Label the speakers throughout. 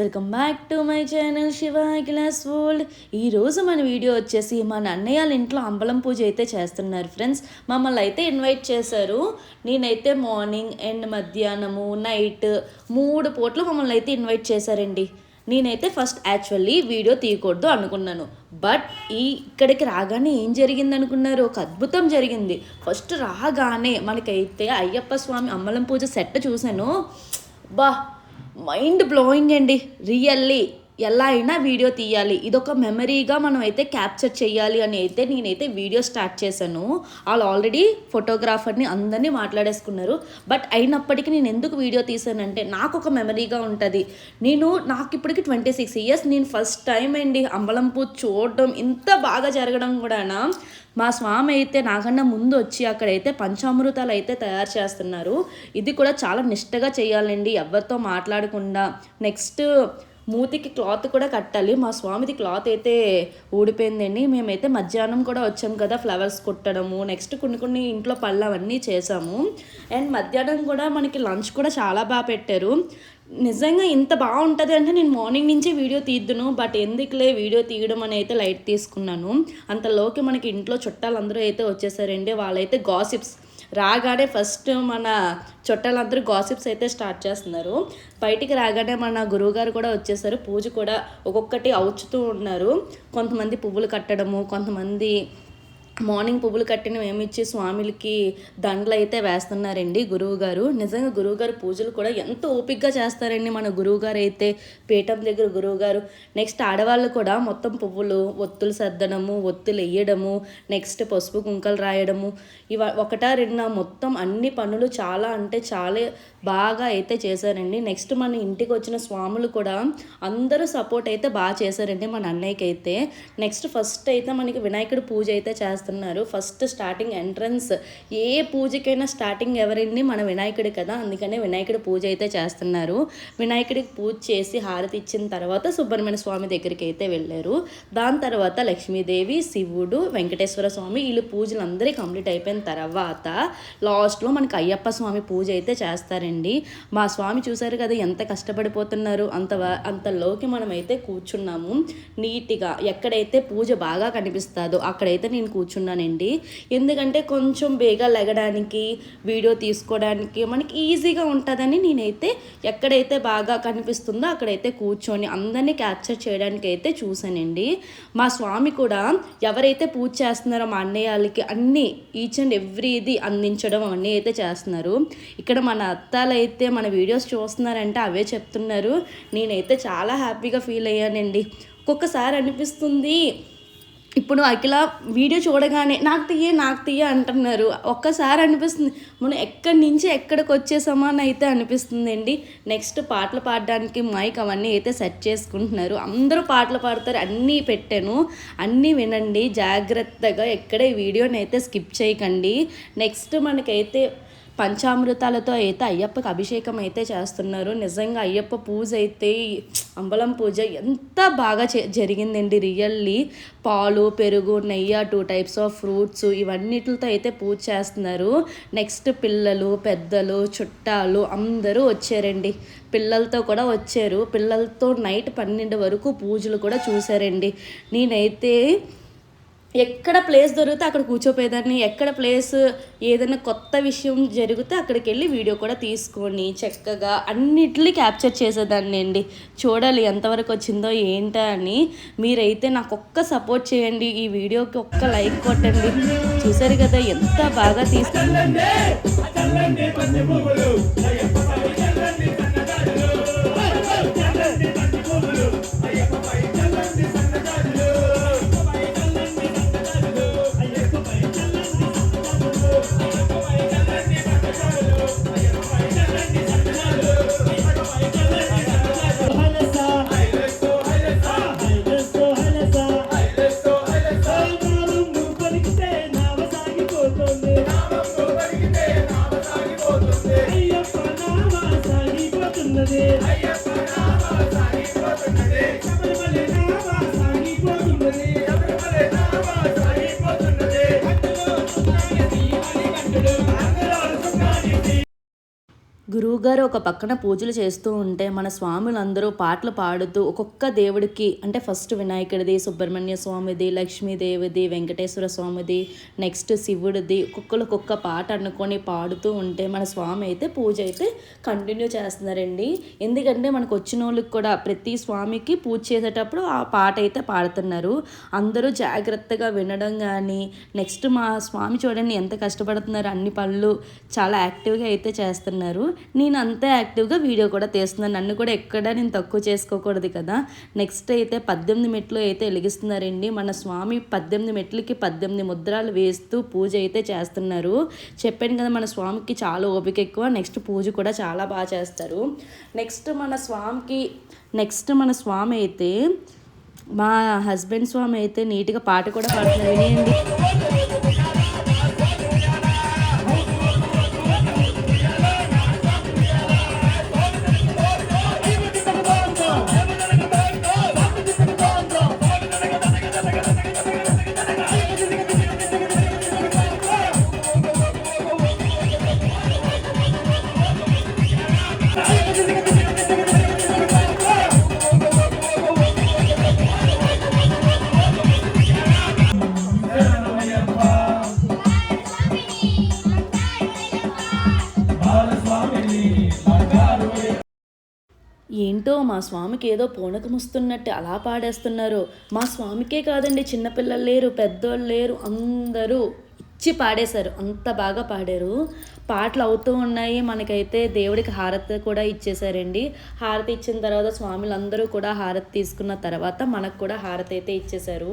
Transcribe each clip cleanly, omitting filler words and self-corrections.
Speaker 1: Welcome back to my channel Shiva glass world. ఈరోజు మన video వచ్చేసి మన అన్నయ్య వాళ్ళ ఇంట్లో అంబలం పూజ అయితే చేస్తున్నారు ఫ్రెండ్స్. మమ్మల్ని అయితే ఇన్వైట్ చేశారు. నేనైతే మార్నింగ్ అండ్ మధ్యాహ్నము నైట్ 3 పూటలు మమ్మల్ని అయితే ఇన్వైట్ చేశారండి. నేనైతే ఫస్ట్ యాక్చువల్లీ వీడియో తీయకూడదు అనుకున్నాను. బట్ ఇక్కడికి రాగానే ఏం జరిగింది అనుకున్నారు? ఒక అద్భుతం జరిగింది. ఫస్ట్ రాగానే మనకైతే అయ్యప్ప స్వామి అంబలం పూజ సెట్ చూశాను. మైండ్ బ్లోయింగ్ అండి. రియల్లీ ఎలా అయినా వీడియో తీయాలి, ఇదొక మెమరీగా మనం అయితే క్యాప్చర్ చేయాలి అని అయితే నేనైతే వీడియో స్టార్ట్ చేశాను. వాళ్ళు ఆల్రెడీ ఫోటోగ్రాఫర్ని అందరినీ మాట్లాడేసుకున్నారు. బట్ అయినప్పటికీ నేను ఎందుకు వీడియో తీసానంటే నాకు ఒక మెమరీగా ఉంటుంది. నాకు ఇప్పటికి 26 ఇయర్స్. నేను ఫస్ట్ టైం అండి అంబలం పూజ చూడడం, ఇంత బాగా జరగడం కూడా. మా స్వామి అయితే నాకన్నా ముందు వచ్చి అక్కడైతే పంచామృతాలు అయితే తయారు చేస్తున్నారు. ఇది కూడా చాలా నిష్టగా చేయాలండి, ఎవరితో మాట్లాడకుండా. నెక్స్ట్ మూతికి క్లాత్ కూడా కట్టాలి. మా స్వామిది క్లాత్ అయితే ఊడిపోయిందండి. మేమైతే మధ్యాహ్నం కూడా వచ్చాము కదా, ఫ్లవర్స్ కొట్టడము, నెక్స్ట్ కొన్ని ఇంట్లో పళ్ళు అవన్నీ చేసాము. అండ్ మధ్యాహ్నం కూడా మనకి లంచ్ కూడా చాలా బాగా పెట్టారు. నిజంగా ఇంత బాగుంటుంది అంటే నేను మార్నింగ్ నుంచి వీడియో తీద్దును, బట్ ఎందుకులే వీడియో తీయడం అని అయితే లైట్ తీసుకున్నాను. అంతలోకి మనకి ఇంట్లో చుట్టాలందరూ అయితే వచ్చేసారండి. వాళ్ళైతే గాసిప్స్ రాగానే ఫస్ట్ మన చుట్టాలందరూ గాసిప్స్ అయితే స్టార్ట్ చేస్తున్నారు. బయటికి రాగానే మన గురువుగారు కూడా వచ్చేసారు. పూజ కూడా ఒక్కొక్కటి అవుచుతూ ఉన్నారు. కొంతమంది పువ్వులు కట్టడము, కొంతమంది మార్నింగ్ పువ్వులు కట్టినవి ఏమిచ్చి స్వామిలకి దండలు అయితే వేస్తున్నారండి గురువుగారు. నిజంగా గురువుగారు పూజలు కూడా ఎంత ఓపికగా చేస్తారండి మన గురువుగారు అయితే. పీఠం దగ్గర గురువుగారు. నెక్స్ట్ ఆడవాళ్ళు కూడా మొత్తం పువ్వులు, ఒత్తులు సర్దడము, ఒత్తులు వేయడము, నెక్స్ట్ పసుపు కుంకలు రాయడము, ఒకటా రెండా మొత్తం అన్ని పనులు చాలా అంటే చాలా బాగా అయితే చేశారండి. నెక్స్ట్ మన ఇంటికి వచ్చిన స్వాములు కూడా అందరూ సపోర్ట్ అయితే బాగా చేశారండి మన అన్నయ్యకి అయితే. నెక్స్ట్ ఫస్ట్ అయితే మనకి వినాయకుడి పూజ అయితే చేస్తున్నారు. ఫస్ట్ స్టార్టింగ్ ఎంట్రన్స్ ఏ పూజకైనా స్టార్టింగ్ ఎవరండి? మన వినాయకుడి కదా, అందుకనే వినాయకుడి పూజ అయితే చేస్తున్నారు. వినాయకుడికి పూజ చేసి హారతి ఇచ్చిన తర్వాత సుబ్రహ్మణ్య స్వామి దగ్గరికి అయితే వెళ్ళారు. దాని తర్వాత లక్ష్మీదేవి, శివుడు, వెంకటేశ్వర స్వామి వీళ్ళు పూజలు అందరూ కంప్లీట్ అయిపోయిన తర్వాత లాస్ట్లో మనకి అయ్యప్ప స్వామి పూజ అయితే చేస్తారండి. మా స్వామి చూసారు కదా ఎంత కష్టపడిపోతున్నారు. అంతలోకి మనమైతే కూర్చున్నాము నీట్గా. ఎక్కడైతే పూజ బాగా కనిపిస్తుందో అక్కడైతే నేను కూర్చున్నానండి. ఎందుకంటే కొంచెం బేగా లెగడానికి, వీడియో తీసుకోవడానికి మనకి ఈజీగా ఉంటుందని నేనైతే ఎక్కడైతే బాగా కనిపిస్తుందో అక్కడైతే కూర్చొని అందరినీ క్యాప్చర్ చేయడానికి అయితే చూశానండి. మా స్వామి కూడా ఎవరైతే పూజ చేస్తున్నారో మా అన్నయ్య వాళ్ళకి అన్నీ ఈచ్ అండ్ ఎవ్రీది అందించడం అవన్నీ అయితే చేస్తున్నారు. ఇక్కడ మన అత్తాలు అయితే మన వీడియోస్ చూస్తున్నారంటే అవే చెప్తున్నారు. నేనైతే చాలా హ్యాపీగా ఫీల్ అయ్యానండి. ఒక్కొక్కసారి అనిపిస్తుంది, ఇప్పుడు అఖిల వీడియో చూడగానే నాకు తీయ అంటున్నారు. ఒక్కసారి అనిపిస్తుంది మనం ఎక్కడి నుంచి ఎక్కడికి వచ్చేసామా అని అయితే అనిపిస్తుందండి. నెక్స్ట్ పాటలు పాడడానికి మైక్ అవన్నీ అయితే సెట్ చేసుకుంటున్నారు. అందరూ పాటలు పాడతారు. అన్నీ పెట్టాను, అన్నీ వినండి జాగ్రత్తగా. ఎక్కడ ఈ వీడియోని అయితే స్కిప్ చేయకండి. నెక్స్ట్ మనకైతే పంచామృతాలతో అయితే అయ్యప్పకి అభిషేకం అయితే చేస్తున్నారు. నిజంగా అయ్యప్ప పూజ అయితే అంబలం పూజ ఎంత బాగా జరిగిందండి. రియల్లీ పాలు, పెరుగు, నెయ్యి, 2 టైప్స్ ఆఫ్ ఫ్రూట్స్ ఇవన్నిటితో అయితే పూజ చేస్తున్నారు. నెక్స్ట్ పిల్లలు, పెద్దలు, చుట్టాలు అందరూ వచ్చారండి. పిల్లలతో కూడా వచ్చారు. పిల్లలతో నైట్ 12 వరకు పూజలు కూడా చూశారండి. నేనైతే ఎక్కడ ప్లేస్ దొరికితే అక్కడ కూర్చోపోయేదాన్ని. ఎక్కడ ప్లేస్ ఏదైనా కొత్త విషయం జరిగితే అక్కడికి వెళ్ళి వీడియో కూడా తీసుకొని చక్కగా అన్నిటిని క్యాప్చర్ చేసేదాన్ని అండి. చూడాలి ఎంతవరకు వచ్చిందో ఏంటా అని. మీరైతే నాకు ఒక్క సపోర్ట్ చేయండి, ఈ వీడియోకి ఒక్క లైక్ కొట్టండి. చూసారు కదా ఎంత బాగా తీసుకుంటుంది. గురువుగారు ఒక పక్కన పూజలు చేస్తూ ఉంటే మన స్వాములందరూ పాటలు పాడుతూ ఒక్కొక్క దేవుడికి అంటే ఫస్ట్ వినాయకుడిది, సుబ్రహ్మణ్య స్వామిది, లక్ష్మీదేవిది, వెంకటేశ్వర స్వామిది, నెక్స్ట్ శివుడిది ఒక్కొక్క పాట అనుకొని పాడుతూ ఉంటే మన స్వామి అయితే పూజ అయితే కంటిన్యూ చేస్తున్నారండి. ఎందుకంటే మనకు వచ్చిన వాళ్ళకి కూడా ప్రతి స్వామికి పూజ చేసేటప్పుడు ఆ పాట అయితే పాడుతున్నారు. అందరూ జాగ్రత్తగా వినడం కానీ నెక్స్ట్ మా స్వామి చూడండి ఎంత కష్టపడుతున్నారు, అన్ని పనులు చాలా యాక్టివ్గా అయితే చేస్తున్నారు. నేను అంతే యాక్టివ్గా వీడియో కూడా తీస్తున్నాను. నన్ను కూడా ఎక్కడ నేను తక్కువ చేసుకోకూడదు కదా. నెక్స్ట్ అయితే 18 మెట్లు అయితే వెలిగిస్తున్నారండి. మన స్వామి 18 మెట్లకి 18 ముద్రాలు వేస్తూ పూజ అయితే చేస్తున్నారు. చెప్పాను కదా మన స్వామికి చాలా ఓపిక ఎక్కువ. నెక్స్ట్ పూజ కూడా చాలా బాగా చేస్తారు. నెక్స్ట్ మన స్వామి అయితే మా హస్బెండ్ స్వామి అయితే నీట్గా పాట కూడా పాడుతున్నారు, వినేయండి. ఏంటో మా స్వామికి ఏదో పూనకం వస్తున్నట్టు అలా పాడేస్తున్నారు. మా స్వామికే కాదండి, చిన్నపిల్లలు లేరు, పెద్దోళ్ళు లేరు, అందరూ ఇచ్చి పాడేశారు. అంత బాగా పాడారు. పాటలు అవుతూ ఉన్నాయి. మనకైతే దేవుడికి హారతి కూడా ఇచ్చేసారండి. హారతి ఇచ్చిన తర్వాత స్వాములందరూ కూడా హారతి తీసుకున్న తర్వాత మనకు కూడా హారతి అయితే ఇచ్చేశారు.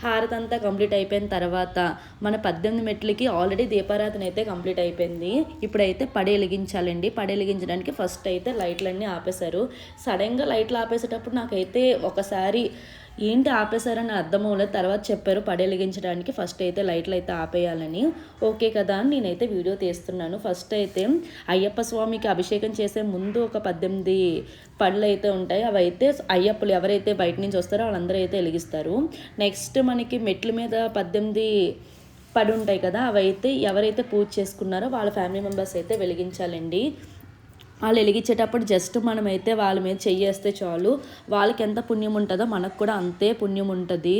Speaker 1: హారతి అంతా కంప్లీట్ అయిపోయిన తర్వాత మన 18 మెట్లకి ఆల్రెడీ దీపారాధన అయితే కంప్లీట్ అయిపోయింది. ఇప్పుడైతే పడి వెలిగించాలండి. పడి వెలిగించడానికి ఫస్ట్ అయితే లైట్లన్నీ ఆపేశారు. సడన్గా లైట్లు ఆపేసేటప్పుడు నాకైతే ఒకసారి ఏంటి ఆపేశారని అర్థం అవ్వలేదు. తర్వాత చెప్పారు పడి వెలిగించడానికి ఫస్ట్ అయితే లైట్లు అయితే ఆపేయాలని. ఓకే కదా అని నేనైతే వీడియో తీస్తున్నాను. ఫస్ట్ అయితే అయ్యప్ప స్వామికి అభిషేకం చేసే ముందు ఒక 18 పళ్ళు అయితే ఉంటాయి. అవి అయితే అయ్యప్పలు ఎవరైతే బయట నుంచి వస్తారో వాళ్ళందరూ అయితే వెలిగిస్తారు. నెక్స్ట్ మనకి మెట్ల మీద 18 పడి ఉంటాయి కదా, అవైతే ఎవరైతే పూజ చేసుకున్నారో వాళ్ళ ఫ్యామిలీ మెంబర్స్ అయితే వెలిగించాలండి. వాళ్ళు వెలిగించేటప్పుడు జస్ట్ మనమైతే వాళ్ళ మీద చెయ్యేస్తే చాలు, వాళ్ళకి ఎంత పుణ్యం ఉంటుందో మనకు కూడా అంతే పుణ్యం ఉంటుంది.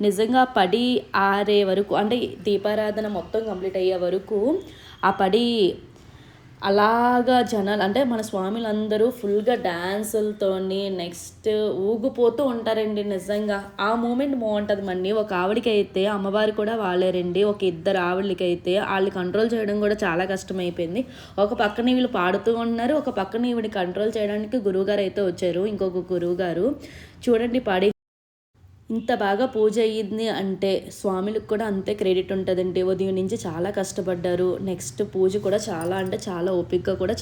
Speaker 1: నిజంగా పడి ఆరే వరకు అంటే దీపారాధన మొత్తం కంప్లీట్ అయ్యే వరకు ఆ పడి అలాగా జనాలు అంటే మన స్వాములందరూ ఫుల్గా డ్యాన్సులతోని నెక్స్ట్ ఊగిపోతూ ఉంటారండి. నిజంగా ఆ మూమెంట్ బాగుంటుంది. మళ్ళీ ఒక ఆవిడకి అయితే అమ్మవారు కూడా వాళ్ళేరండి. ఒక ఇద్దరు ఆవిడకి అయితే వాళ్ళు కంట్రోల్ చేయడం కూడా చాలా కష్టమైపోయింది. ఒక పక్కన వీళ్ళు పాడుతూ ఉన్నారు, ఒక పక్కన ఈవిడ కంట్రోల్ చేయడానికి గురువుగారు అయితే వచ్చారు. ఇంకొక గురువుగారు చూడండి పాడి ఇంత బాగా పూజ అయ్యింది అంటే స్వామిలకు కూడా అంతే క్రెడిట్ ఉంటుందండి. ఉదయం నుంచి చాలా కష్టపడ్డారు. నెక్స్ట్ పూజ కూడా చాలా అంటే చాలా ఓపికగా కూడా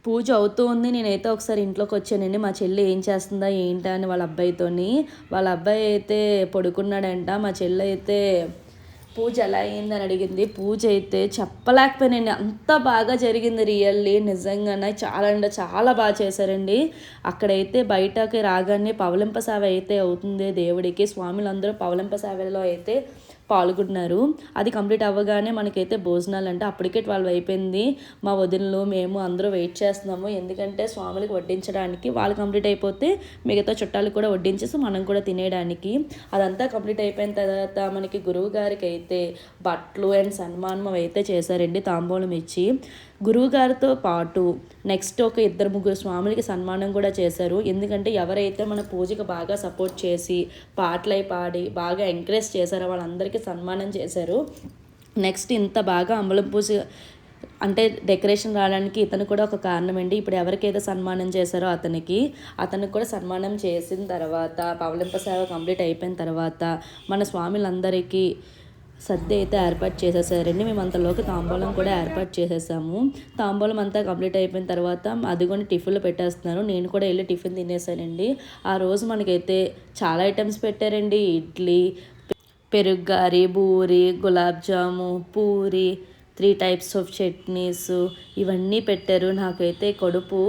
Speaker 1: పూజ అవుతూ ఉంది. నేనైతే ఒకసారి ఇంట్లోకి వచ్చానండి. మా చెల్లి ఏం చేస్తుందా ఏంటా అని వాళ్ళ అబ్బాయి అయితే పడుకున్నాడంట. మా చెల్లి అయితే పూజ ఎలా అయిందని అడిగింది. పూజ అయితే చెప్పలేకపోయానండి, అంత బాగా జరిగింది. రియల్లీ నిజంగానే చాలా అంటే చాలా బాగా చేశారండి. అక్కడైతే బయటకి రాగానే పవలింప సేవ అయితే అవుతుంది దేవుడికి. స్వాములందరూ పవలింప సేవలో అయితే పాల్గొన్నారు. అది కంప్లీట్ అవ్వగానే మనకైతే భోజనాలు అంటే అప్పటికే 12 అయిపోయింది. మా వదినలు మేము అందరూ వెయిట్ చేస్తున్నాము. ఎందుకంటే స్వాములకి వడ్డించడానికి వాళ్ళు కంప్లీట్ అయిపోతే మిగతా చుట్టాలు కూడా వడ్డించేసి మనం కూడా తినేయడానికి. అదంతా కంప్లీట్ అయిపోయిన తర్వాత మనకి గురువు గారికి అయితే బట్టలు అండ్ సన్మానం అయితే చేశారండి తాంబూలం ఇచ్చి. గురువుగారితో పాటు నెక్స్ట్ ఒక 2-3 స్వాములకి సన్మానం కూడా చేశారు. ఎందుకంటే ఎవరైతే మన పూజకి బాగా సపోర్ట్ చేసి పాటలై పాడి బాగా ఎంకరేజ్ చేశారో వాళ్ళందరికీ సన్మానం చేశారు. నెక్స్ట్ ఇంత బాగా అంబలం పూజ అంటే డెకరేషన్ రావడానికి ఇతను కూడా ఒక కారణం అండి. ఇప్పుడు ఎవరికైతే సన్మానం చేశారో అతనికి కూడా సన్మానం చేసిన తర్వాత పవలింప సేవ కంప్లీట్ అయిపోయిన తర్వాత మన స్వాములందరికీ సద్య అయితే ఏర్పాటు చేసేసారండి. మేము అంతలోకి తాంబూలం కూడా ఏర్పాటు చేసేసాము. తాంబూలం అంతా కంప్లీట్ అయిపోయిన తర్వాత అదిగోని టిఫిన్లు పెట్టేస్తున్నారు. నేను కూడా వెళ్ళి టిఫిన్ తినేసానండి. ఆ రోజు మనకైతే చాలా ఐటమ్స్ పెట్టారండి. ఇడ్లీ, పెరుగు గారి, బూరి, గులాబ్ జాము, పూరి, 3 టైప్స్ ఆఫ్ చట్నీస్ ఇవన్నీ పెట్టారు. నాకైతే కడుపు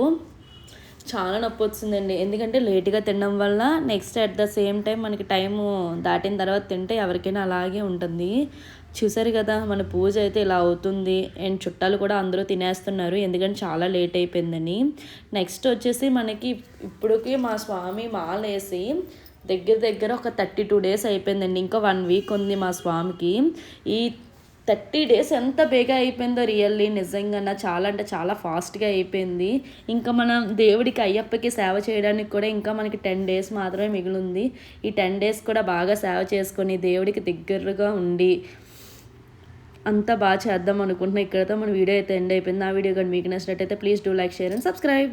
Speaker 1: చాలా నొప్పి వచ్చిందండి. ఎందుకంటే లేట్గా తినడం వల్ల next at the same time మనకి టైము దాటిన తర్వాత తింటే ఎవరికైనా అలాగే ఉంటుంది. చూసారు కదా మన పూజ అయితే ఇలా అవుతుంది. అండ్ చుట్టాలు కూడా అందరూ తినేస్తున్నారు ఎందుకంటే చాలా లేట్ అయిపోయిందని. నెక్స్ట్ వచ్చేసి మనకి ఇప్పటికి మా స్వామి మాలేసి దగ్గర ఒక 32 డేస్ అయిపోయిందండి. ఇంకా 1 వీక్ ఉంది మా స్వామికి. ఈ 30 డేస్ ఎంత బేగా అయిపోయిందో రియల్లీ నిజంగా చాలా అంటే చాలా ఫాస్ట్గా అయిపోయింది. ఇంకా మనం దేవుడికి అయ్యప్పకి సేవ చేయడానికి కూడా ఇంకా మనకి 10 డేస్ మాత్రమే మిగిలింది. ఈ 10 డేస్ కూడా బాగా సేవ చేసుకొని దేవుడికి దగ్గరగా ఉండి అంతా బాగా చేద్దాం అనుకుంటున్నాం. ఇక్కడతో మన వీడియో అయితే ఎండ్ అయిపోయింది. ఆ వీడియో కానీ మీకు నచ్చినట్టయితే please do like, share and subscribe.